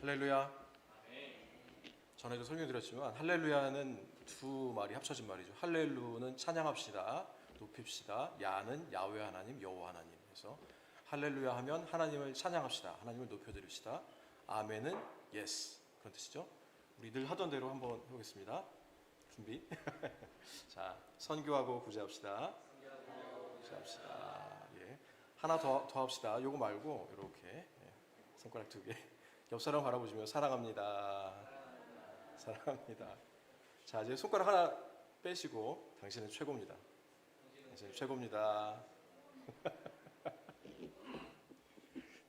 할렐루야. 전에도 설명드렸지만 할렐루야는 두 말이 합쳐진 말이죠. 할렐루는 찬양합시다, 높입시다. 야는 야훼 하나님, 여호와 하나님. 그래서 할렐루야 하면 하나님을 찬양합시다, 하나님을 높여드립시다. 아멘은 예스, 그런 뜻이죠. 우리 늘 하던 대로 한번 해보겠습니다. 준비. 자, 선교하고 구제합시다. 구제합시다. 예. 하나 더 합시다. 요거 말고 이렇게, 예. 손가락 두 개. 옆 사람 바라보시면 사랑합니다. 사랑합니다. 자, 이제 손가락 하나 빼시고 당신은 최고입니다. 당신은 최고입니다.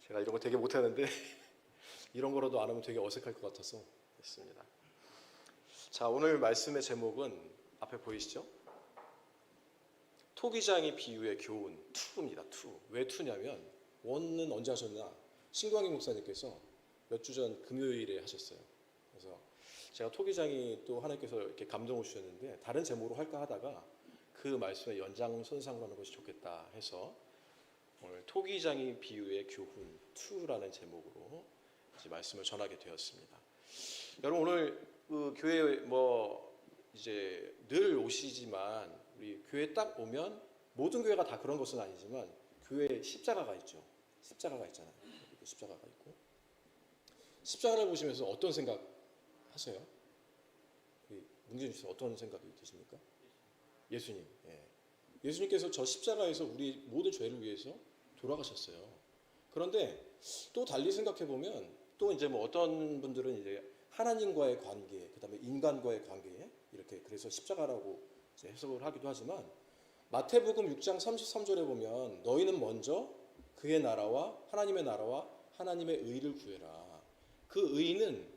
제가 이런 거 되게 못하는데 이런 거라도 안 하면 되게 어색할 것 같아서 했습니다. 자, 오늘 말씀의 제목은 앞에 보이시죠? 토기장이 비유의 교훈 2입니다. 2. 왜 2냐면 1은 언제 하셨나? 신광희 목사님께서 몇 주 전 금요일에 하셨어요. 그래서 제가 토기장이 또 하나님께서 이렇게 감동을 주셨는데 다른 제목으로 할까 하다가 그 말씀의 연장선상으로 하는 것이 좋겠다 해서 오늘 토기장이 비유의 교훈 2라는 제목으로 이제 말씀을 전하게 되었습니다. 여러분, 오늘 그 교회 이제 늘 오시지만 우리 교회 딱 오면 모든 교회가 다 그런 것은 아니지만 교회에 십자가가 있죠. 십자가가 있잖아요. 십자가가 있고 십자가를 보시면서 어떤 생각 하세요? 문재인 씨 어떤 생각이 드십니까? 예수님. 예. 예수님께서 저 십자가에서 우리 모든 죄를 위해서 돌아가셨어요. 그런데 또 달리 생각해 보면 또 이제 어떤 분들은 이제 하나님과의 관계, 그다음에 인간과의 관계 이렇게 그래서 십자가라고 이제 해석을 하기도 하지만 마태복음 6장 33절에 보면 너희는 먼저 그의 나라와 하나님의 하나님의 의를 구해라. 그 의는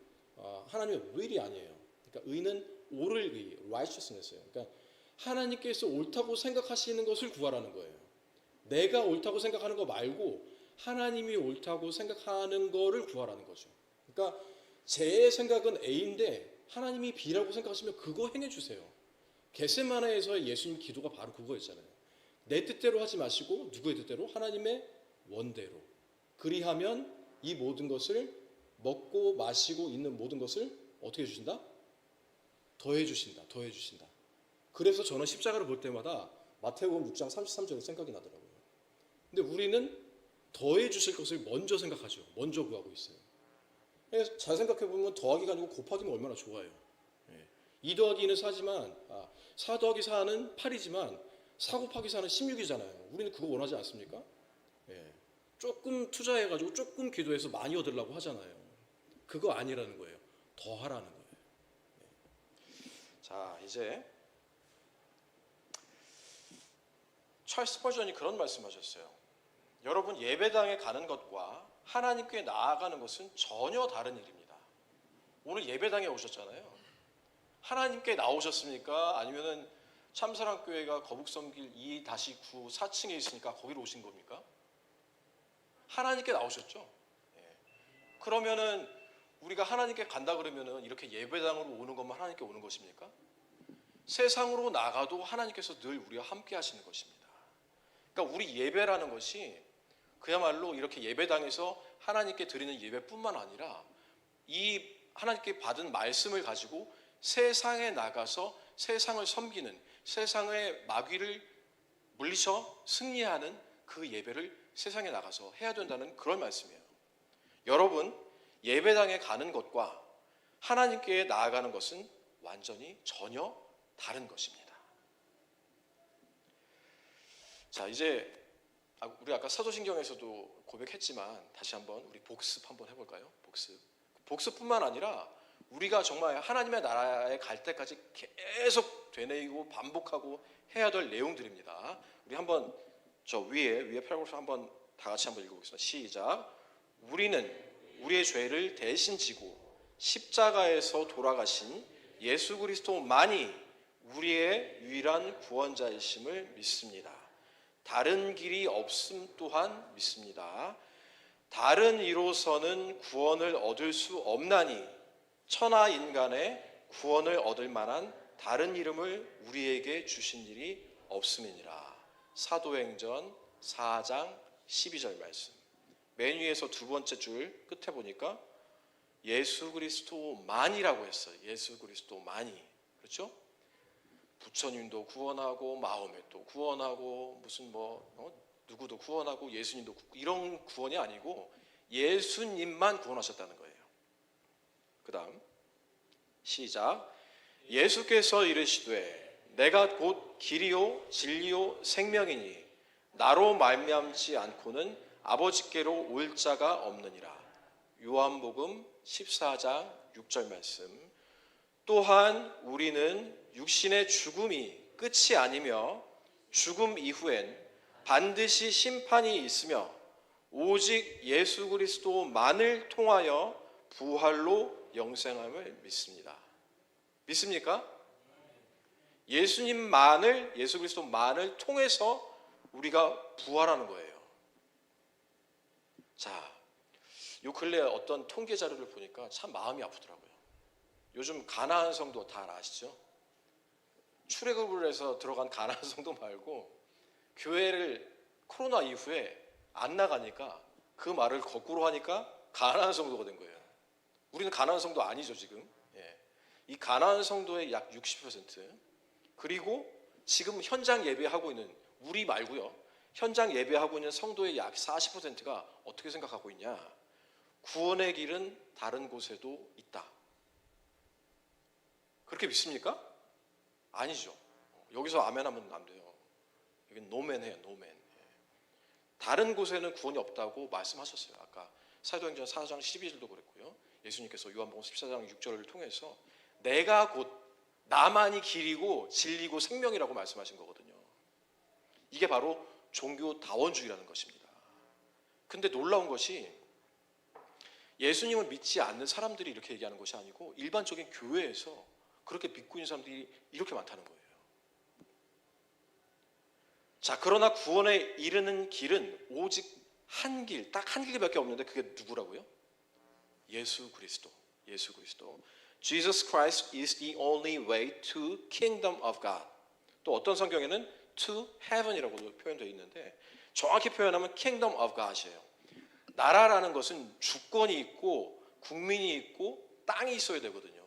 하나님의 will이 아니에요. 그러니까 의는 옳을 의, righteousness예요. 그러니까 하나님께서 옳다고 생각하시는 것을 구하라는 거예요. 내가 옳다고 생각하는 거 말고 하나님이 옳다고 생각하는 거를 구하라는 거죠. 그러니까 제 생각은 A인데 하나님이 B라고 생각하시면 그거 행해 주세요. 겟세마네에서의 예수님 기도가 바로 그거였잖아요. 내 뜻대로 하지 마시고 누구의 뜻대로? 하나님의 원대로. 그리하면 이 모든 것을 먹고 마시고 있는 모든 것을 어떻게 해주신다? 더해주신다. 더해주신다. 그래서 저는 십자가를 볼 때마다 마태복음 6장 33절이 생각이 나더라고요. 근데 우리는 더해주실 것을 먼저 생각하죠. 먼저 구하고 있어요. 잘 생각해보면 더하기가 아니고 곱하기면 얼마나 좋아요. 2 더하기 2는 4지만 4 더하기 4는 8이지만 4 곱하기 4는 16이잖아요. 우리는 그거 원하지 않습니까? 조금 투자해가지고 조금 기도해서 많이 얻으려고 하잖아요. 그거 아니라는 거예요. 더 하라는 거예요. 자, 이제 찰스 스퍼전이 그런 말씀하셨어요. 여러분, 예배당에 가는 것과 하나님께 나아가는 것은 전혀 다른 일입니다. 오늘 예배당에 오셨잖아요. 하나님께 나오셨습니까? 아니면은 참사랑교회가 거북선길 2-9 4층에 있으니까 거기로 오신 겁니까? 하나님께 나오셨죠. 그러면은 우리가 하나님께 간다 그러면은 이렇게 예배당으로 오는 것만 하나님께 오는 것입니까? 세상으로 나가도 하나님께서 늘 우리와 함께 하시는 것입니다. 그러니까 우리 예배라는 것이 그야말로 이렇게 예배당에서 하나님께 드리는 예배뿐만 아니라 이 하나님께 받은 말씀을 가지고 세상에 나가서 세상을 섬기는, 세상의 마귀를 물리쳐 승리하는 그 예배를 세상에 나가서 해야 된다는 그런 말씀이에요. 여러분, 예배당에 가는 것과 하나님께 나아가는 것은 완전히 전혀 다른 것입니다. 자, 이제 우리 아까 사도신경에서도 고백했지만 다시 한번 우리 복습 한번 해볼까요? 복습뿐만 아니라 우리가 정말 하나님의 나라에 갈 때까지 계속 되뇌이고 반복하고 해야 될 내용들입니다. 우리 한번 저 위에 패러그래프 한번 다 같이 한번 읽어보겠습니다. 시작. 우리는 우리의 죄를 대신 지고 십자가에서 돌아가신 예수 그리스도만이 우리의 유일한 구원자이심을 믿습니다. 다른 길이 없음 또한 믿습니다. 다른 이로서는 구원을 얻을 수 없나니 천하 인간의 구원을 얻을 만한 다른 이름을 우리에게 주신 일이 없음이니라. 사도행전 4장 12절 말씀. 맨 위에서 두 번째 줄 끝에 보니까 예수 그리스도만이라고 했어요. 예수 그리스도만이. 그렇죠? 부처님도 구원하고 마호멧도 구원하고 무슨 누구도 구원하고 예수님도 이런 구원이 아니고 예수님만 구원하셨다는 거예요. 그 다음 시작. 예수께서 이르시되 내가 곧 길이요 진리요 생명이니 나로 말미암지 않고는 아버지께로 올 자가 없느니라. 요한복음 14장 6절 말씀. 또한 우리는 육신의 죽음이 끝이 아니며 죽음 이후엔 반드시 심판이 있으며 오직 예수 그리스도만을 통하여 부활로 영생함을 믿습니다. 믿습니까? 예수님만을, 예수 그리스도만을 통해서 우리가 부활하는 거예요. 자, 요 근래 어떤 통계 자료를 보니까 참 마음이 아프더라고요. 요즘 가나안 성도 다 아시죠? 출애굽을 해서 들어간 가나안 성도 말고 교회를 코로나 이후에 안 나가니까 그 말을 거꾸로 하니까 가나안 성도가 된 거예요. 우리는 가나안 성도 아니죠 지금. 이 가나안 성도의 약 60%, 그리고 지금 현장 예배하고 있는 우리 말고요, 현장 예배하고 있는 성도의 약 40%가 어떻게 생각하고 있냐? 구원의 길은 다른 곳에도 있다. 그렇게 믿습니까? 아니죠. 여기서 아멘 하면 안 돼요. 여기는 노맨해요. 노맨. 다른 곳에는 구원이 없다고 말씀하셨어요. 아까 사도행전 4장 12절도 그랬고요. 예수님께서 요한복음 14장 6절을 통해서 내가 곧 나만이 길이고 진리고 생명이라고 말씀하신 거거든요. 이게 바로 종교다원주의라는 것입니다. 근데 놀라운 것이 예수님을 믿지 않는 사람들이 이렇게 얘기하는 것이 아니고 일반적인 교회에서 그렇게 믿고 있는 사람들이 이렇게 많다는 거예요. 자, 그러나 구원에 이르는 길은 오직 한 길, 딱 한 길밖에 없는데 그게 누구라고요? 예수 그리스도. 예수 그리스도. Jesus Christ is the only way to kingdom of God. 또 어떤 성경에는 to heaven이라고도 표현되어 있는데 정확히 표현하면 kingdom of God이에요. 나라라는 것은 주권이 있고 국민이 있고 땅이 있어야 되거든요.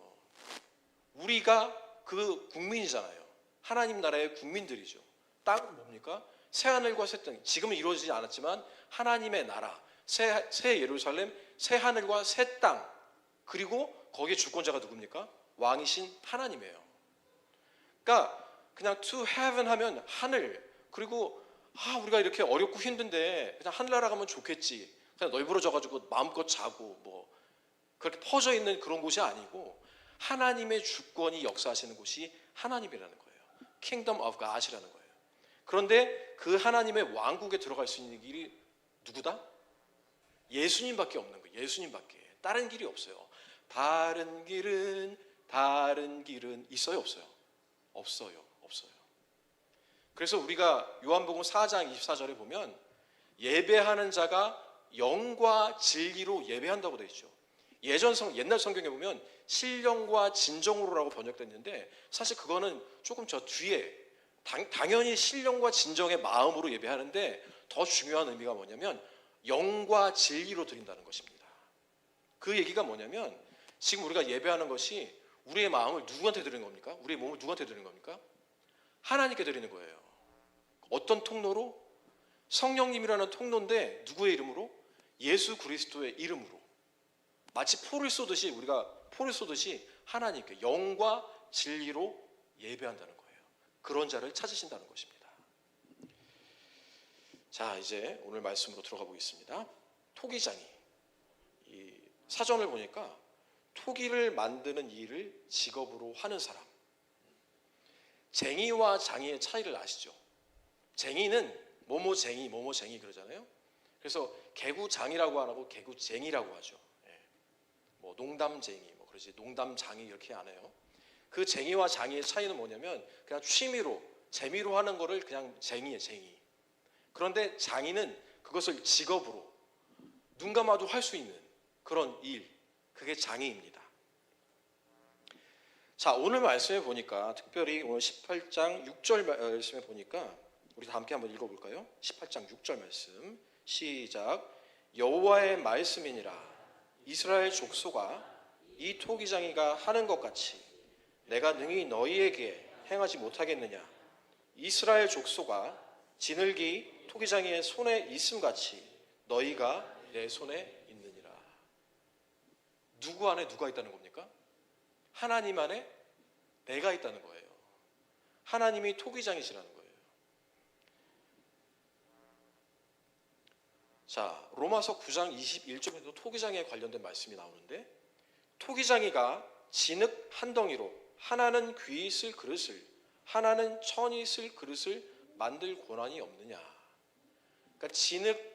우리가 그 국민이잖아요. 하나님 나라의 국민들이죠. 땅은 뭡니까? 새하늘과 새 땅. 지금은 이루어지지 않았지만 하나님의 나라, 새 예루살렘, 새 하늘과 새 땅, 그리고 거기에 주권자가 누굽니까? 왕이신 하나님이에요. 그러니까 그냥 to heaven 하면 하늘, 그리고 우리가 이렇게 어렵고 힘든데 그냥 하늘나라 가면 좋겠지, 그냥 널브러져가지고 마음껏 자고 뭐 그렇게 퍼져 있는 그런 곳이 아니고 하나님의 주권이 역사하시는 곳이 하나님이라는 거예요. Kingdom of God이라는 거예요. 그런데 그 하나님의 왕국에 들어갈 수 있는 길이 누구다? 예수님밖에 없는 거예요. 예수님밖에. 다른 길이 없어요. 다른 길은 있어요? 없어요? 없어요. 그래서 우리가 요한복음 4장 24절에 보면 예배하는 자가 영과 진리로 예배한다고 되어 있죠. 옛날 성경에 보면 신령과 진정으로라고 번역됐는데 사실 그거는 조금 저 뒤에 당연히 신령과 진정의 마음으로 예배하는데 더 중요한 의미가 뭐냐면 영과 진리로 드린다는 것입니다. 그 얘기가 뭐냐면 지금 우리가 예배하는 것이 우리의 마음을 누구한테 드리는 겁니까? 우리의 몸을 누구한테 드리는 겁니까? 하나님께 드리는 거예요. 어떤 통로로? 성령님이라는 통로인데 누구의 이름으로? 예수 그리스도의 이름으로. 마치 우리가 포를 쏘듯이 하나님께 영과 진리로 예배한다는 거예요. 그런 자를 찾으신다는 것입니다. 자, 이제 오늘 말씀으로 들어가 보겠습니다. 토기장이. 이 사전을 보니까 토기를 만드는 일을 직업으로 하는 사람. 쟁이와 장이의 차이를 아시죠? 쟁이는 뭐뭐쟁이 그러잖아요. 그래서 개구장이라고 안 하고 개구쟁이라고 하죠. 뭐 농담쟁이, 뭐 그러지 농담장이 이렇게 안 해요. 그 쟁이와 장이의 차이는 뭐냐면 그냥 취미로 재미로 하는 거를 그냥 쟁이에요, 쟁이. 그런데 장이는 그것을 직업으로 눈 감아도 할 수 있는 그런 일, 그게 장이입니다. 자, 오늘 말씀에 보니까 특별히 오늘 18장 6절 말씀에 보니까 우리 다 함께 한번 읽어볼까요? 18장 6절 말씀 시작. 여호와의 말씀이니라 이스라엘 족속아 이 토기장이가 하는 것 같이 내가 능히 너희에게 행하지 못하겠느냐. 이스라엘 족속아 지늘기 토기장이의 손에 있음 같이 너희가 내 손에 있느니라. 누구 안에 누가 있다는 겁니까? 하나님 안에 내가 있다는 거예요. 하나님이 토기장이시라는 거예요. 자, 로마서 9장 21절에도 토기장에 관련된 말씀이 나오는데, 토기장이가 진흙 한 덩이로 하나는 귀 있을 그릇을 하나는 천이 있을 그릇을 만들 권한이 없느냐. 그러니까 진흙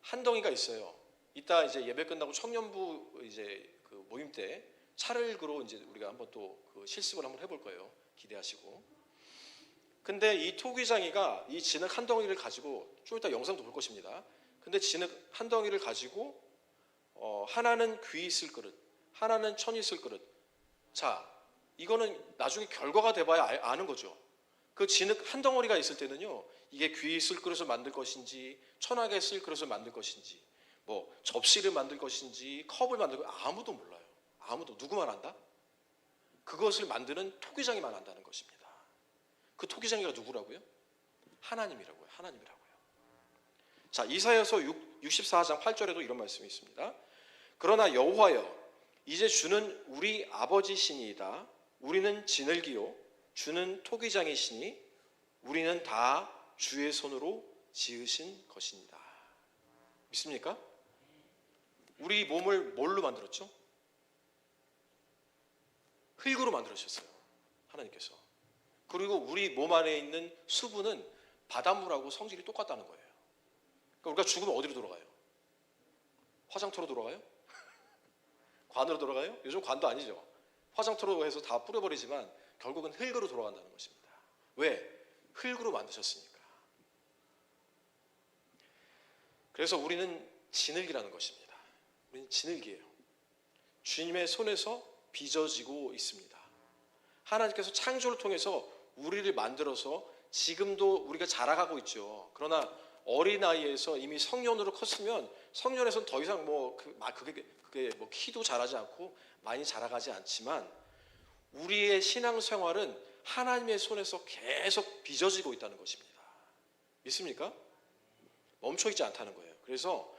한 덩이가 있어요. 이따 이제 예배 끝나고 청년부 이제 그 모임 때 차를그로 이제 우리가 한번 또 그 실습을 한번 해볼 거예요. 기대하시고. 근데 이 토기장이가 이 진흙 한 덩이를 가지고 좀 이따 영상도 볼 것입니다. 근데 진흙 한 덩이를 가지고 하나는 귀 있을 그릇, 하나는 천이 있을 그릇. 자, 이거는 나중에 결과가 돼봐야 아는 거죠. 그 진흙 한 덩어리가 있을 때는요, 이게 귀 있을 그릇을 만들 것인지, 천하게 쓸 그릇을 만들 것인지, 뭐 접시를 만들 것인지, 컵을 만들 것인지 아무도 몰라요. 아무도. 누구만 안다? 그것을 만드는 토기장이만 안다는 것입니다. 그 토기장이가 누구라고요? 하나님이라고요. 하나님이라고요. 자, 이사야서 64장 8절에도 이런 말씀이 있습니다. 그러나 여호와여 이제 주는 우리 아버지시니이다. 우리는 지늘기요 주는 토기장이시니 우리는 다 주의 손으로 지으신 것입니다. 믿습니까? 우리 몸을 뭘로 만들었죠? 흙으로 만들으셨어요. 하나님께서. 그리고 우리 몸 안에 있는 수분은 바닷물하고 성질이 똑같다는 거예요. 그러니까 우리가 죽으면 어디로 돌아가요? 화장터로 돌아가요? 관으로 돌아가요? 요즘 관도 아니죠. 화장터로 해서 다 뿌려버리지만 결국은 흙으로 돌아간다는 것입니다. 왜? 흙으로 만드셨으니까. 그래서 우리는 진흙이라는 것입니다. 우리는 진흙이에요. 주님의 손에서 빚어지고 있습니다. 하나님께서 창조를 통해서 우리를 만들어서 지금도 우리가 자라가고 있죠. 그러나 어린아이에서 이미 성년으로 컸으면 성년에서는 더 이상 그게 뭐 키도 자라지 않고 많이 자라가지 않지만 우리의 신앙생활은 하나님의 손에서 계속 빚어지고 있다는 것입니다. 믿습니까? 멈춰있지 않다는 거예요. 그래서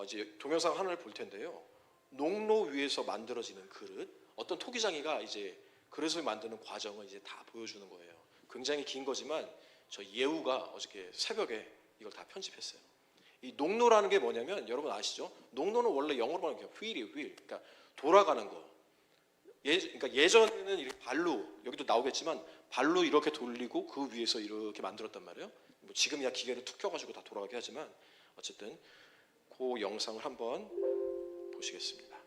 이제 동영상 하나를 볼 텐데요. 농로 위에서 만들어지는 그릇, 어떤 토기장이가 이제 그릇을 만드는 과정을 이제 다 보여주는 거예요. 굉장히 긴 거지만 저 예우가 어저께 새벽에 이걸 다 편집했어요. 이 농로라는 게 뭐냐면 여러분 아시죠? 농로는 원래 영어로 말하면 휠이에요, 휠. 그러니까 돌아가는 거. 그러니까 예전에는 이렇게 발로, 여기도 나오겠지만 발로 이렇게 돌리고 그 위에서 이렇게 만들었단 말이에요. 뭐 지금이야 기계를 툭 켜가지고 다 돌아가게 하지만 어쨌든 그 영상을 한번 보시겠습니다.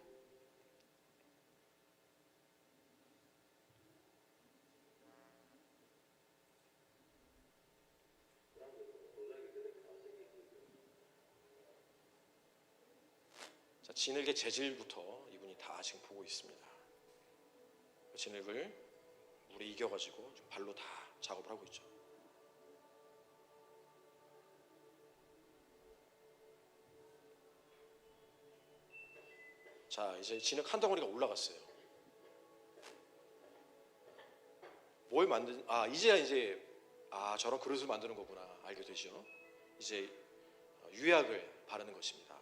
자, 진흙의 재질부터 이분이 다 지금 보고 있습니다. 그 진흙을 물에 이겨가지고 발로 다 작업을 하고 있죠. 자, 이제 진흙 한 덩어리가 올라갔어요. 뭘 이제 저런 그릇을 만드는 거구나 알게 되죠. 이제 유약을 바르는 것입니다.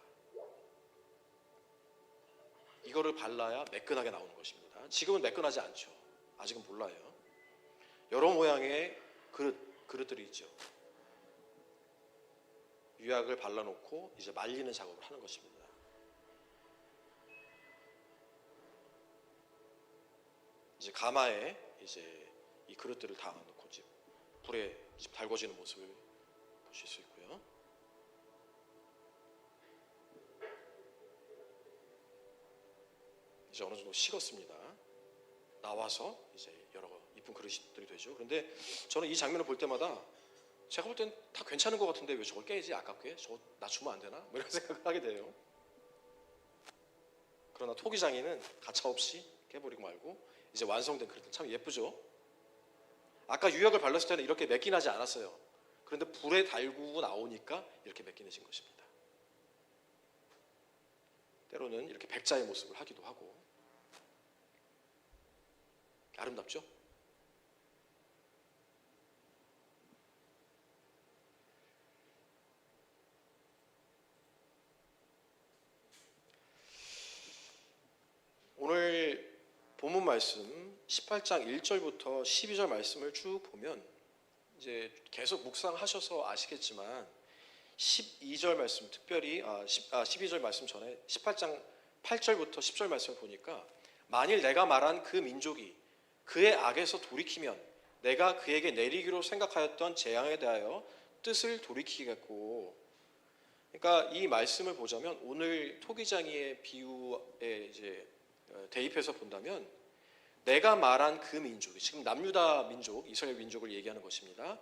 이거를 발라야 매끈하게 나오는 것입니다. 지금은 매끈하지 않죠. 아직은 몰라요. 여러 모양의 그릇들이 있죠. 유약을 발라놓고 이제 말리는 작업을 하는 것입니다. 이제 가마에 이제 이 그릇들을 다 넣고 이제 불에 달궈지는 모습을 보실 수 있고요. 이제 어느 정도 식었습니다. 나와서 이제 여러 이쁜 그릇들이 되죠. 그런데 저는 이 장면을 볼 때마다 제가 볼 땐 다 괜찮은 것 같은데 왜 저걸 깨지 아깝게? 저거 나 주면 안 되나? 뭐 이런 생각을 하게 돼요. 그러나 토기장이는 가차없이 깨버리고 말고 이제 완성된 그릇들 참 예쁘죠. 아까 유약을 발랐을 때는 이렇게 매끈하지 않았어요. 그런데 불에 달구고 나오니까 이렇게 매끈해진 것입니다. 때로는 이렇게 백자의 모습을 하기도 하고 아름답죠? 오늘 본문 말씀 18장 1절부터 12절 말씀을 쭉 보면 이제 계속 묵상하셔서 아시겠지만 12절 말씀 특별히 12절 말씀 전에 18장 8절부터 10절 말씀을 보니까 만일 내가 말한 그 민족이 그의 악에서 돌이키면 내가 그에게 내리기로 생각하였던 재앙에 대하여 뜻을 돌이키겠고, 그러니까 이 말씀을 보자면 오늘 토기장이의 비유에 이제 대입해서 본다면 내가 말한 그 민족이 지금 남유다 민족, 이스라엘 민족을 얘기하는 것입니다.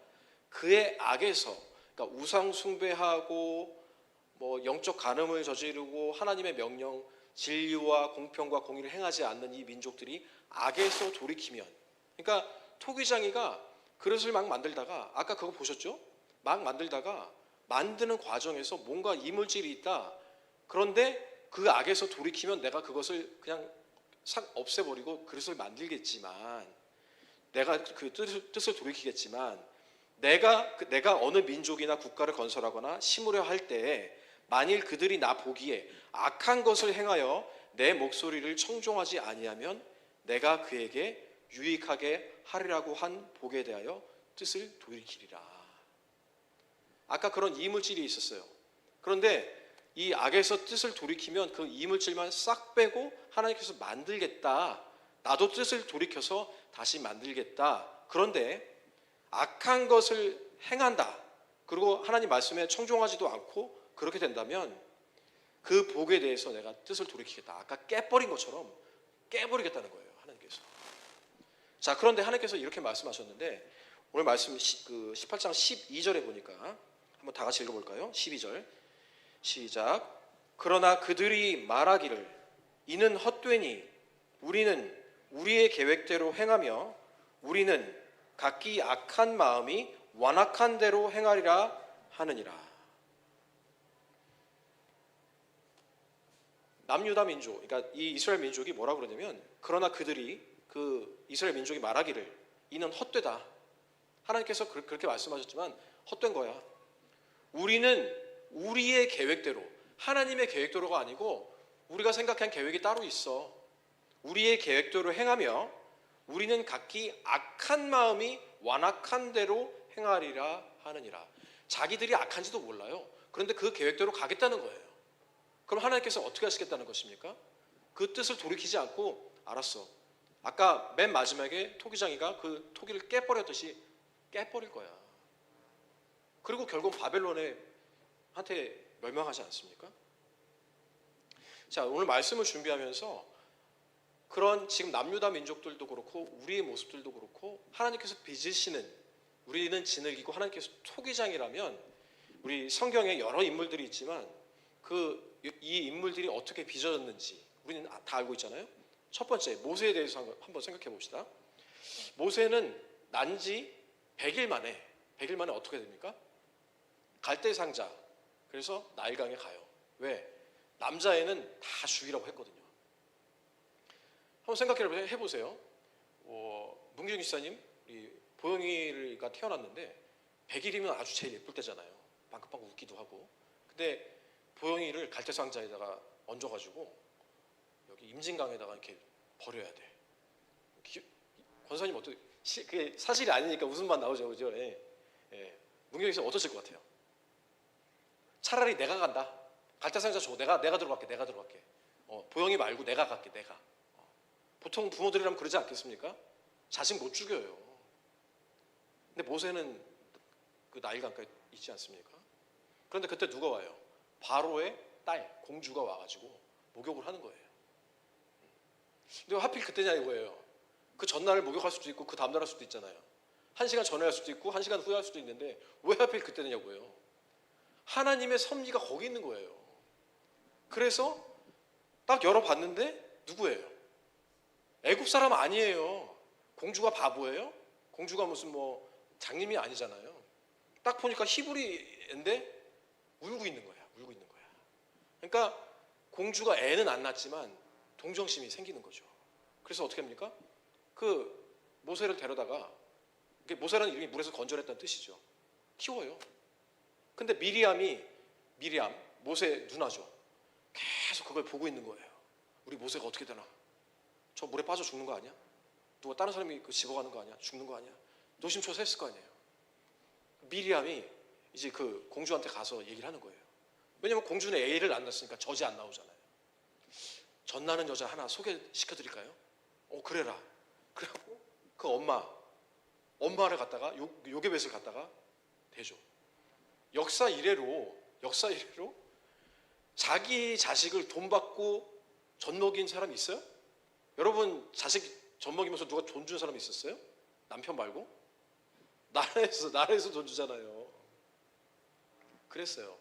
그의 악에서, 그러니까 우상 숭배하고 뭐 영적 간음을 저지르고 하나님의 명령, 진리와 공평과 공의를 행하지 않는 이 민족들이 악에서 돌이키면, 그러니까 토기장이가 그릇을 막 만들다가 아까 그거 보셨죠? 막 만들다가 만드는 과정에서 뭔가 이물질이 있다. 그런데 그 악에서 돌이키면 내가 그것을 그냥 싹 없애버리고 그릇을 만들겠지만, 내가 그 뜻을 돌이키겠지만, 내가 어느 민족이나 국가를 건설하거나 심으려 할 때에 만일 그들이 나 보기에 악한 것을 행하여 내 목소리를 청종하지 아니하면 내가 그에게 유익하게 하리라고 한 복에 대하여 뜻을 돌이키리라. 아까 그런 이물질이 있었어요. 그런데 이 악에서 뜻을 돌이키면 그 이물질만 싹 빼고 하나님께서 만들겠다. 나도 뜻을 돌이켜서 다시 만들겠다. 그런데 악한 것을 행한다. 그리고 하나님 말씀에 청종하지도 않고 그렇게 된다면 그 복에 대해서 내가 뜻을 돌이키겠다. 아까 깨버린 것처럼 깨버리겠다는 거예요, 하나님께서. 자, 그런데 하나님께서 이렇게 말씀하셨는데 오늘 말씀 18장 12절에 보니까 한번 다 같이 읽어볼까요? 12절 시작. 그러나 그들이 말하기를 이는 헛되니 우리는 우리의 계획대로 행하며 우리는 각기 악한 마음이 완악한 대로 행하리라 하느니라. 남유다 민족, 그러니까 이 이스라엘 민족이 뭐라 그러냐면, 그러나 그들이 그 이스라엘 민족이 말하기를 이는 헛되다. 하나님께서 그렇게 말씀하셨지만 헛된 거야. 우리는 우리의 계획대로, 하나님의 계획대로가 아니고 우리가 생각한 계획이 따로 있어. 우리의 계획대로 행하며 우리는 각기 악한 마음이 완악한 대로 행하리라 하느니라. 자기들이 악한지도 몰라요. 그런데 그 계획대로 가겠다는 거예요. 그럼 하나님께서 어떻게 하시겠다는 것입니까? 그 뜻을 돌이키지 않고 알았어. 아까 맨 마지막에 토기장이가 그 토기를 깨버렸듯이 깨버릴 거야. 그리고 결국 바벨론에 한테 멸망하지 않습니까? 자, 오늘 말씀을 준비하면서 그런 지금 남유다 민족들도 그렇고 우리의 모습들도 그렇고 하나님께서 빚으시는, 우리는 진흙이고 하나님께서 토기장이라면 우리 성경에 여러 인물들이 있지만 이 인물들이 어떻게 빚어졌는지 우리는 다 알고 있잖아요. 첫 번째 모세에 대해서 한번 생각해 봅시다. 모세는 난지 100일 만에 어떻게 됩니까? 갈대 상자. 그래서 나일강에 가요. 왜? 남자애는 다 죽이라고 했거든요. 한번 생각해 보세요. 문기중 지사님, 보영이가 태어났는데 100일이면 아주 제일 예쁠 때잖아요. 방긋방긋 웃기도 하고. 근데 보영이를 갈대 상자에다가 얹어가지고 여기 임진강에다가 이렇게 버려야 돼. 권사님 어떻게? 그게 사실이 아니니까 웃음만 나오죠, 그죠? 예. 문기중 지사 어떠실 것 같아요? 차라리 내가 간다. 갈대 상자 줘. 내가 들어갈게. 보영이 말고 내가 갈게. 내가. 보통 부모들이라면 그러지 않겠습니까? 자식 못 죽여요. 근데 모세는 그 나일강가에 있지 않습니까? 그런데 그때 누가 와요? 바로의 딸 공주가 와가지고 목욕을 하는 거예요. 근데 하필 그때냐 이거예요. 그 전날을 목욕할 수도 있고 그 다음날 할 수도 있잖아요. 1시간 전에 할 수도 있고 1시간 후에 할 수도 있는데 왜 하필 그때냐고요. 하나님의 섭리가 거기 있는 거예요. 그래서 딱 열어봤는데 누구예요? 애굽 사람 아니에요. 공주가 바보예요? 공주가 무슨 뭐 장님이 아니잖아요. 딱 보니까 히브리인데 울고 있는 거야. 그러니까 공주가 애는 안 낳았지만 동정심이 생기는 거죠. 그래서 어떻게 합니까? 그 모세를 데려다가, 모세라는 이름이 물에서 건져냈다는 뜻이죠. 키워요. 근데 미리암, 모세 누나죠. 계속 그걸 보고 있는 거예요. 우리 모세가 어떻게 되나? 저 물에 빠져 죽는 거 아니야? 누가 다른 사람이 그 집어가는 거 아니야? 죽는 거 아니야? 노심초사했을 거 아니에요. 미리암이 이제 그 공주한테 가서 얘기를 하는 거예요. 왜냐면 공주는 애를 안 낳았으니까 젖이 안 나오잖아요. 젖 나는 여자 하나 소개시켜 드릴까요? 그래라. 그래갖고 그 엄마를 갖다가 요괴벳을 갖다가 대죠. 역사 이래로 자기 자식을 돈 받고 젖 먹인 사람이 있어요? 여러분 자식 젖 먹이면서 누가 돈 준 사람이 있었어요? 남편 말고? 나라에서 돈 주잖아요. 그랬어요.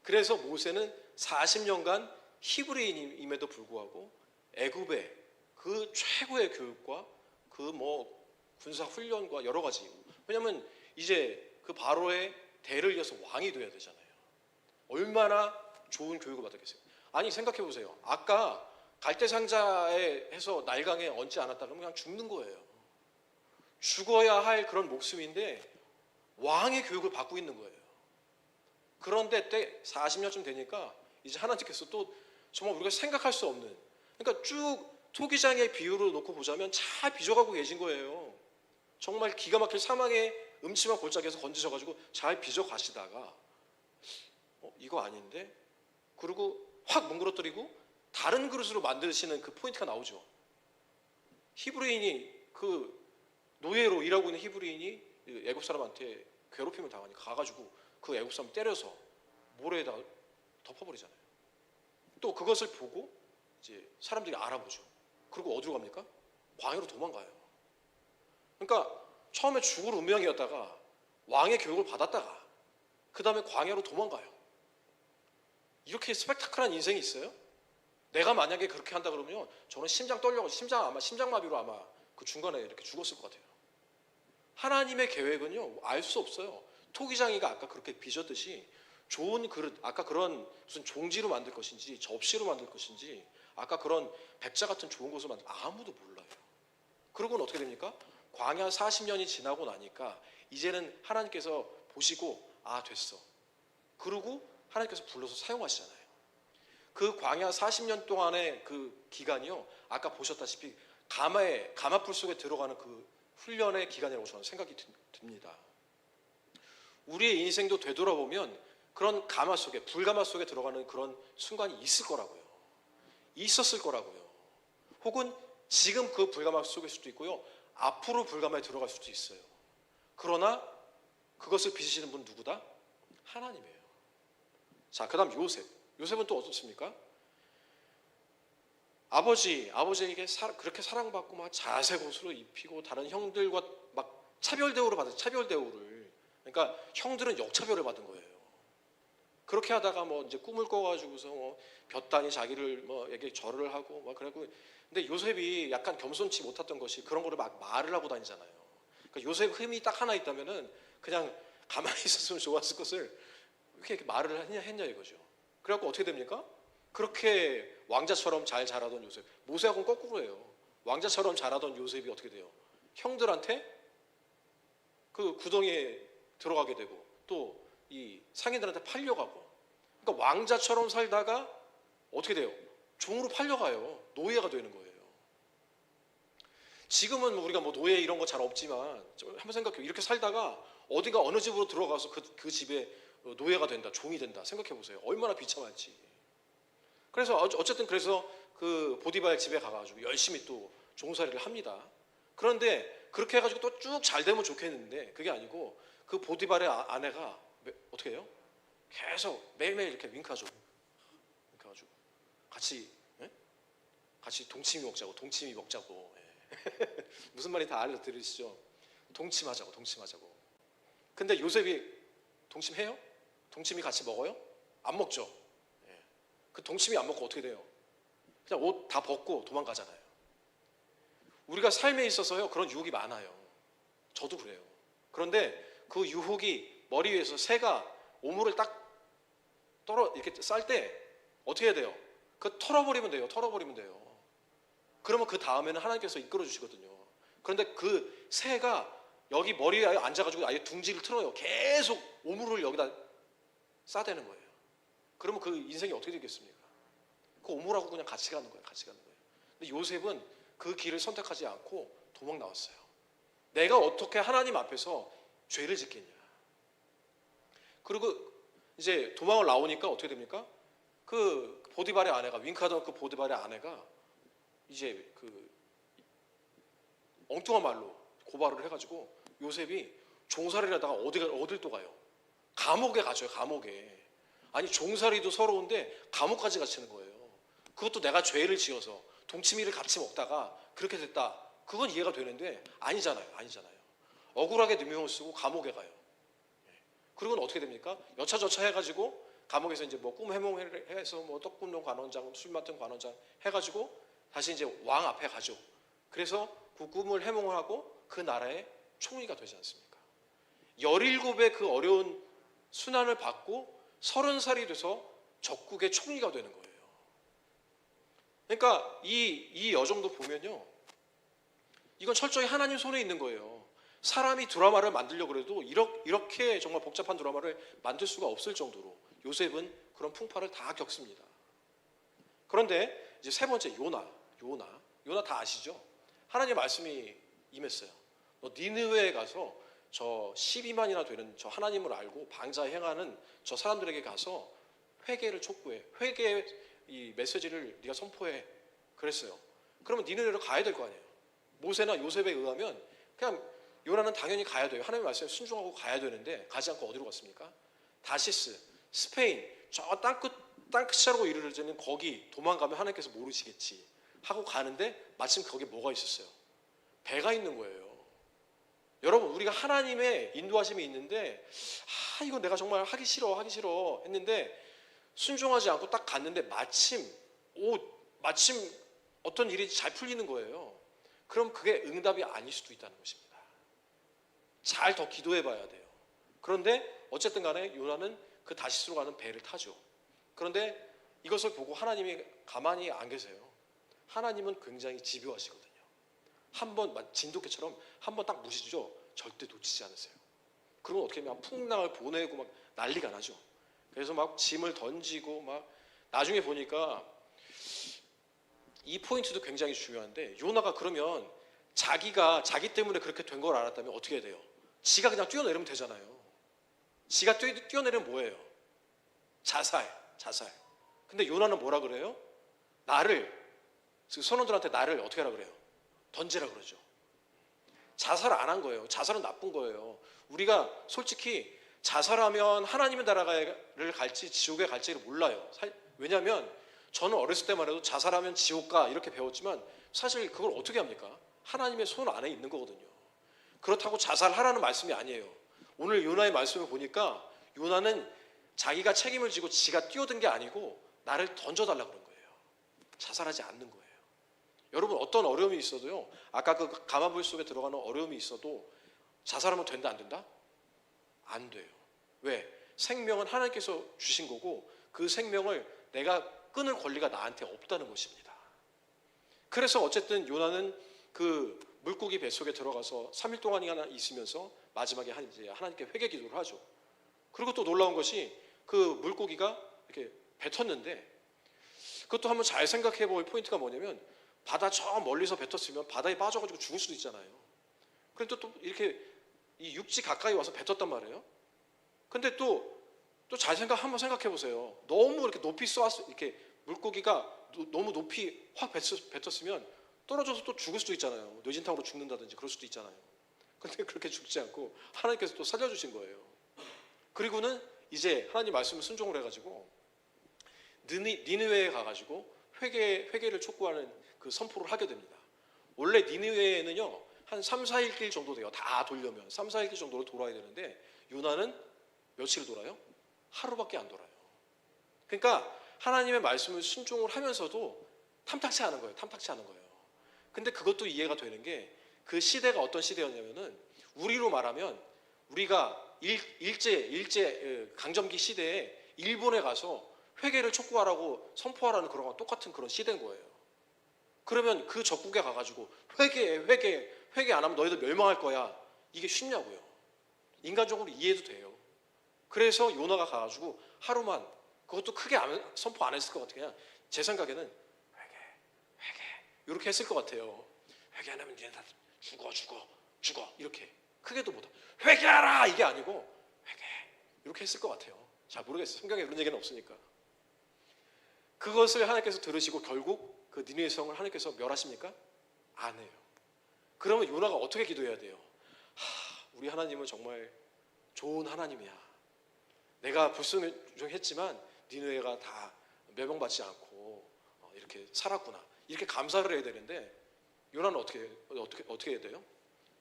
그래서 모세는 40년간 히브리인임에도 불구하고 애굽의 그 최고의 교육과 그 뭐 군사 훈련과 여러 가지, 왜냐하면 이제 그 바로의 대를 이어서 왕이 돼야 되잖아요. 얼마나 좋은 교육을 받았겠어요. 아니 생각해 보세요. 아까 갈대상자에 해서 날강에 얹지 않았다 그러면 그냥 죽는 거예요. 죽어야 할 그런 목숨인데 왕의 교육을 받고 있는 거예요. 그런데 때 40년쯤 되니까 이제 하나님께서 또 정말 우리가 생각할 수 없는, 그러니까 쭉 토기장의 비유로 놓고 보자면 잘 빚어가고 계신 거예요. 정말 기가 막힐 사망의 음침한 골짜기에서 건지셔가지고 잘 빚어 가시다가 이거 아닌데? 그리고 확 뭉그러뜨리고 다른 그릇으로 만드시는 그 포인트가 나오죠. 히브리인이 그 노예로 일하고 있는 히브리인이 애굽 사람한테 괴롭힘을 당하니까 가가지고 그 애굽 사람 때려서 모래에다가 덮어버리잖아요. 또 그것을 보고 이제 사람들이 알아보죠. 그리고 어디로 갑니까? 광야로 도망가요. 그러니까 처음에 죽을 운명이었다가 왕의 교육을 받았다가 그 다음에 광야로 도망가요. 이렇게 스펙타클한 인생이 있어요? 내가 만약에 그렇게 한다 그러면 저는 심장 떨려고 심장마비로 아마 그 중간에 이렇게 죽었을 것 같아요. 하나님의 계획은요 알 수 없어요. 토기장이가 아까 그렇게 빚었듯이 좋은 그릇, 아까 그런 무슨 종지로 만들 것인지 접시로 만들 것인지 아까 그런 백자 같은 좋은 것을 만들 아무도 몰라요. 그러고는 어떻게 됩니까? 광야 40년이 지나고 나니까 이제는 하나님께서 보시고 됐어. 그러고 하나님께서 불러서 사용하시잖아요. 그 광야 40년 동안의 그 기간이요 아까 보셨다시피 가마불 속에 들어가는 그 훈련의 기간이라고 저는 생각이 듭니다. 우리의 인생도 되돌아보면 그런 가마 속에, 불가마 속에 들어가는 그런 순간이 있을 거라고요. 있었을 거라고요. 혹은 지금 그 불가마 속일 수도 있고요. 앞으로 불가마에 들어갈 수도 있어요. 그러나 그것을 빚으시는 분 누구다? 하나님이에요. 자, 그 다음 요셉은 또 어떻습니까? 아버지에게 그렇게 사랑받고 막 자색 옷으로 입히고 다른 형들과 막 차별 대우를 받은 차별 대우를, 그러니까 형들은 역차별을 받은 거예요. 그렇게 하다가 뭐 이제 꿈을 꿔가지고서 뭐 볕단이 자기를 에게 절을 하고 막 그러고, 근데 요셉이 약간 겸손치 못했던 것이 그런 거를 막 말을 하고 다니잖아요. 그러니까 요셉 흠이 딱 하나 있다면은 그냥 가만히 있었으면 좋았을 것을 왜 이렇게 말을 했냐 이거죠. 그래갖고 어떻게 됩니까? 그렇게 왕자처럼 잘 자라던 요셉, 모세하고는 거꾸로예요. 왕자처럼 자라던 요셉이 어떻게 돼요? 형들한테 그 구덩이에 들어가게 되고 또 이 상인들한테 팔려가고, 그러니까 왕자처럼 살다가 어떻게 돼요? 종으로 팔려가요. 노예가 되는 거예요. 지금은 우리가 뭐 노예 이런 거 잘 없지만 한번 생각해요. 이렇게 살다가 어디가 어느 집으로 들어가서 그 집에 노예가 된다, 종이 된다. 생각해 보세요. 얼마나 비참할지. 그래서 어쨌든 그래서 그 보디발 집에 가가지고 열심히 또 종살이를 합니다. 그런데 그렇게 해가지고 또 쭉 잘 되면 좋겠는데 그게 아니고 그 보디발의 아내가 어떻게 해요? 계속 매일매일 이렇게 윙크하죠. 윙크해가지고 같이 동치미 먹자고. 무슨 말인지 다 알려드리시죠? 동침하자고. 근데 요셉이 동침해요? 동치미 같이 먹어요? 안 먹죠. 그 동치미 안 먹고 어떻게 돼요? 그냥 옷 다 벗고 도망가잖아요. 우리가 삶에 있어서요 그런 유혹이 많아요. 저도 그래요. 그런데 그 유혹이 머리 위에서 새가 오물을 딱 이렇게 쌀 때 어떻게 해야 돼요? 그 털어버리면 돼요. 털어버리면 돼요. 그러면 그 다음에는 하나님께서 이끌어 주시거든요. 그런데 그 새가 여기 머리에 앉아가지고 아예 둥지를 틀어요. 계속 오물을 여기다 싸대는 거예요. 그러면 그 인생이 어떻게 되겠습니까? 그 오물하고 그냥 같이 가는 거예요. 같이 가는 거예요. 근데 요셉은 그 길을 선택하지 않고 도망 나왔어요. 내가 어떻게 하나님 앞에서 죄를 짓겠냐. 그리고 이제 도망을 나오니까 어떻게 됩니까? 그 보디발의 아내가, 윙크하던 그 보디발의 아내가 이제 그 엉뚱한 말로 고발을 해가지고 요셉이 종살이를 하다가 어딜 또 가요? 감옥에 가죠. 감옥에. 아니 종살이도 서러운데 감옥까지 갇히는 거예요. 그것도 내가 죄를 지어서 동치미를 같이 먹다가 그렇게 됐다. 그건 이해가 되는데 아니잖아요. 억울하게 누명을 쓰고 감옥에 가요. 그리고는 어떻게 됩니까? 여차저차 해가지고 감옥에서 이제 뭐 꿈 해몽해서 뭐 떡 굽는 관원장, 술 맡은 관원장 해가지고 다시 이제 왕 앞에 가죠. 그래서 그 꿈을 해몽을 하고 그 나라의 총리가 되지 않습니까? 17의 그 어려운 순환을 받고 30살이 돼서 적국의 총리가 되는 거예요. 그러니까 이 여정도 보면요, 이건 철저히 하나님 손에 있는 거예요. 사람이 드라마를 만들려고 해도 이렇게 정말 복잡한 드라마를 만들 수가 없을 정도로 요셉은 그런 풍파를 다 겪습니다. 그런데 이제 세 번째 요나 다 아시죠? 하나님의 말씀이 임했어요. 너 니느웨에 가서 저 12만이나 되는 저 하나님을 알고 방자 행하는 저 사람들에게 가서 회개를 촉구해. 회개의 이 메시지를 네가 선포해. 그랬어요. 그러면 니느웨로 가야 될 거 아니에요. 모세나 요셉에 의하면 그냥 요나는 당연히 가야 돼요. 하나님의 말씀에 순종하고 가야 되는데 가지 않고 어디로 갔습니까? 다시스, 스페인, 저 땅끝이라고 이르러지는 거기 도망가면 하나님께서 모르시겠지 하고 가는데 마침 거기 뭐가 있었어요? 배가 있는 거예요. 여러분, 우리가 하나님의 인도하심이 있는데 이거 내가 정말 하기 싫어 했는데 순종하지 않고 딱 갔는데 마침 어떤 일이 잘 풀리는 거예요. 그럼 그게 응답이 아닐 수도 있다는 것입니다. 잘 더 기도해 봐야 돼요. 그런데 어쨌든 간에 요나는 그 다시스로 가는 배를 타죠. 그런데 이것을 보고 하나님이 가만히 안 계세요. 하나님은 굉장히 집요하시거든요. 한번 진돗개처럼 한번 딱 무시죠. 절대 놓치지 않으세요. 그러면 어떻게 하면 풍랑을 보내고 막 난리가 나죠. 그래서 막 짐을 던지고 막 나중에 보니까 이 포인트도 굉장히 중요한데 요나가 그러면 자기 때문에 그렇게 된 걸 알았다면 어떻게 해야 돼요? 지가 그냥 뛰어내리면 되잖아요. 지가 뛰어내리면 뭐예요? 자살. 근데 요나는 뭐라 그래요? 선원들한테 나를 어떻게 하라 그래요? 던지라 그러죠. 자살을 안 한 거예요. 자살은 나쁜 거예요. 우리가 솔직히 자살하면 하나님의 나라를 갈지 지옥에 갈지를 몰라요. 왜냐하면 저는 어렸을 때만 해도 자살하면 지옥 가 이렇게 배웠지만 사실 그걸 어떻게 합니까? 하나님의 손 안에 있는 거거든요. 그렇다고 자살하라는 말씀이 아니에요. 오늘 요나의 말씀을 보니까 요나는 자기가 책임을 지고 지가 뛰어든 게 아니고 나를 던져달라 그런 거예요. 자살하지 않는 거예요. 여러분, 어떤 어려움이 있어도요, 아까 그 가마불 속에 들어가는 어려움이 있어도 자살하면 된다 안 된다? 안 돼요. 왜? 생명은 하나님께서 주신 거고 그 생명을 내가 끊을 권리가 나한테 없다는 것입니다. 그래서 어쨌든 요나는 그 물고기 뱃속에 들어가서 3일 동안이나 있으면서 마지막에 이제 하나님께 회개 기도를 하죠. 그리고 또 놀라운 것이 그 물고기가 이렇게 뱉었는데 그것도 한번 잘 생각해 볼 포인트가 뭐냐면 바다 저 멀리서 뱉었으면 바다에 빠져가지고 죽을 수도 있잖아요. 그런데 또 이렇게 이 육지 가까이 와서 뱉었단 말이에요. 근데 또 잘 한번 생각해 보세요. 너무 이렇게 높이 이렇게 물고기가 너무 높이 확 뱉었으면 떨어져서 또 죽을 수도 있잖아요. 뇌진탕으로 죽는다든지 그럴 수도 있잖아요. 근데 그렇게 죽지 않고 하나님께서 또 살려주신 거예요. 그리고는 이제 하나님 말씀을 순종을 해가지고 니느웨에 가가지고 회개를 촉구하는 그 선포를 하게 됩니다. 원래 니느웨에는요 한 3, 4일 길 정도 돼요. 다 돌려면 3, 4일 길 정도로 돌아야 되는데 요나는 며칠 돌아요? 하루밖에 안 돌아요. 그러니까 하나님의 말씀을 순종을 하면서도 탐탁치 않은 거예요. 근데 그것도 이해가 되는 게 그 시대가 어떤 시대였냐면은 우리로 말하면 우리가 일제 강점기 시대에 일본에 가서 회개를 촉구하라고 선포하라는 그런 거 똑같은 그런 시대인 거예요. 그러면 그 적국에 가가지고 회개 안 하면 너희들 멸망할 거야. 이게 쉽냐고요. 인간적으로 이해도 돼요. 그래서 요나가 가가지고 하루만, 그것도 크게 선포 안 했을 것 같아요. 그냥 제 생각에는 회개 이렇게 했을 것 같아요. 회개 안 하면 니네 다 죽어 이렇게 크게도 못하. 회개하라 이게 아니고 회개 이렇게 했을 것 같아요. 잘 모르겠어요. 성경에 그런 얘기는 없으니까. 그것을 하나님께서 들으시고 결국 그 니느웨 성을 하나님께서 멸하십니까? 안 해요. 그러면 요나가 어떻게 기도해야 돼요? 우리 하나님은 정말 좋은 하나님이야. 내가 불순종했지만 니느웨가 다 멸망받지 않고 이렇게 살았구나. 이렇게 감사를 해야 되는데 요나는 어떻게 해야 돼요?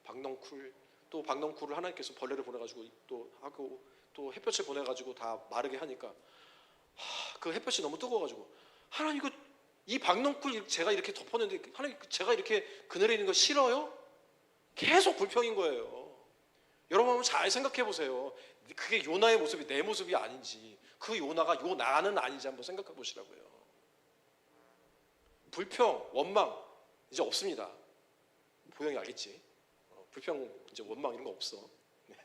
박넝쿨을 하나님께서 벌레를 보내가지고 또 하고 또 햇볕을 보내가지고 다 마르게 하니까 그 햇볕이 너무 뜨거워가지고 하나님 이 박넝쿨 제가 이렇게 덮었는데 하나님 제가 이렇게 그늘에 있는 거 싫어요? 계속 불평인 거예요. 여러분 한번 잘 생각해 보세요. 그게 요나의 모습이 내 모습이 아닌지, 그 요나가 요나는 아닌지 한번 생각해 보시라고요. 불평, 원망 이제 없습니다. 보영이 알겠지? 불평, 이제 원망 이런 거 없어. 네.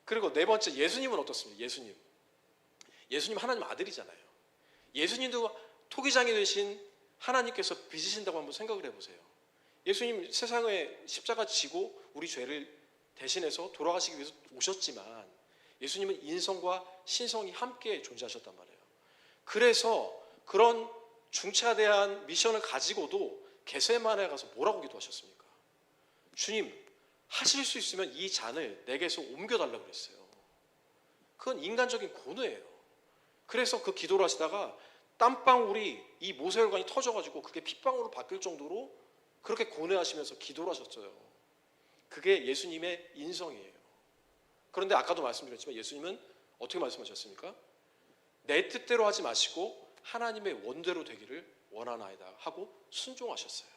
그리고 네 번째, 예수님은 어떻습니까? 예수님 하나님 아들이잖아요. 예수님도 토기장이 되신 하나님께서 빚으신다고 한번 생각을 해보세요. 예수님 세상에 십자가 지고 우리 죄를 대신해서 돌아가시기 위해서 오셨지만 예수님은 인성과 신성이 함께 존재하셨단 말이에요. 그래서 그런 중차대한 미션을 가지고도 겟세마네에 가서 뭐라고 기도하셨습니까? 주님, 하실 수 있으면 이 잔을 내게서 옮겨달라고 그랬어요. 그건 인간적인 고뇌예요. 그래서 그 기도를 하시다가 땀방울이 이 모세혈관이 터져가지고 그게 핏방울로 바뀔 정도로 그렇게 고뇌하시면서 기도를 하셨어요. 그게 예수님의 인성이에요. 그런데 아까도 말씀드렸지만 예수님은 어떻게 말씀하셨습니까? 내 뜻대로 하지 마시고 하나님의 원대로 되기를 원하나이다 하고 순종하셨어요.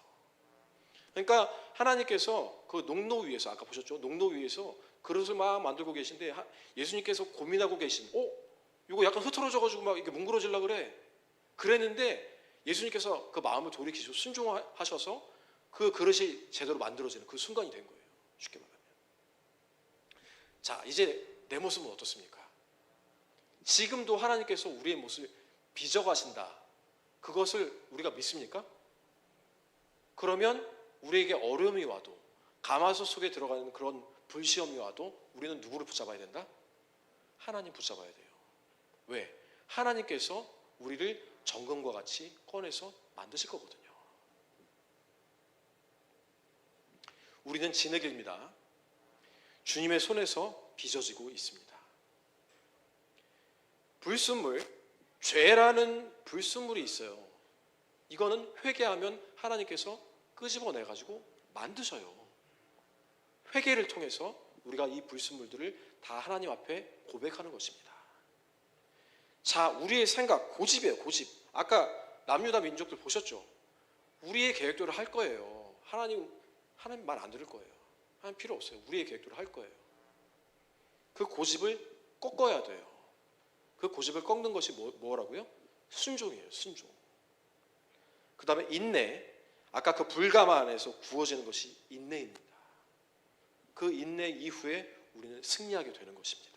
그러니까 하나님께서 그 농로 위에서, 아까 보셨죠? 농로 위에서 그릇을 막 만들고 계신데 예수님께서 고민하고 계신, 이거 약간 흐트러져가지고 막 이렇게 뭉그러지려고 그래. 그랬는데 예수님께서 그 마음을 돌이키시고 순종하셔서 그 그릇이 제대로 만들어지는 그 순간이 된 거예요. 쉽게 말하면. 자, 이제 내 모습은 어떻습니까? 지금도 하나님께서 우리의 모습을 빚어가신다. 그것을 우리가 믿습니까? 그러면 우리에게 어려움이 와도, 가마솥 속에 들어가는 그런 불시험이 와도 우리는 누구를 붙잡아야 된다? 하나님 붙잡아야 돼요. 왜? 하나님께서 우리를 정금과 같이 꺼내서 만드실 거거든요. 우리는 진흙입니다. 주님의 손에서 빚어지고 있습니다. 불순물, 죄라는 불순물이 있어요. 이거는 회개하면 하나님께서 끄집어내가지고 만드셔요. 회개를 통해서 우리가 이 불순물들을 다 하나님 앞에 고백하는 것입니다. 자, 우리의 생각, 고집이에요. 고집. 아까 남유다 민족들 보셨죠? 우리의 계획대로 할 거예요. 하나님 말 안 들을 거예요. 하나님 필요 없어요. 우리의 계획대로 할 거예요. 그 고집을 꺾어야 돼요. 그 고집을 꺾는 것이 뭐라고요? 순종이에요. 순종. 그 다음에 인내. 아까 그 불가마 안에서 구워지는 것이 인내입니다. 그 인내 이후에 우리는 승리하게 되는 것입니다.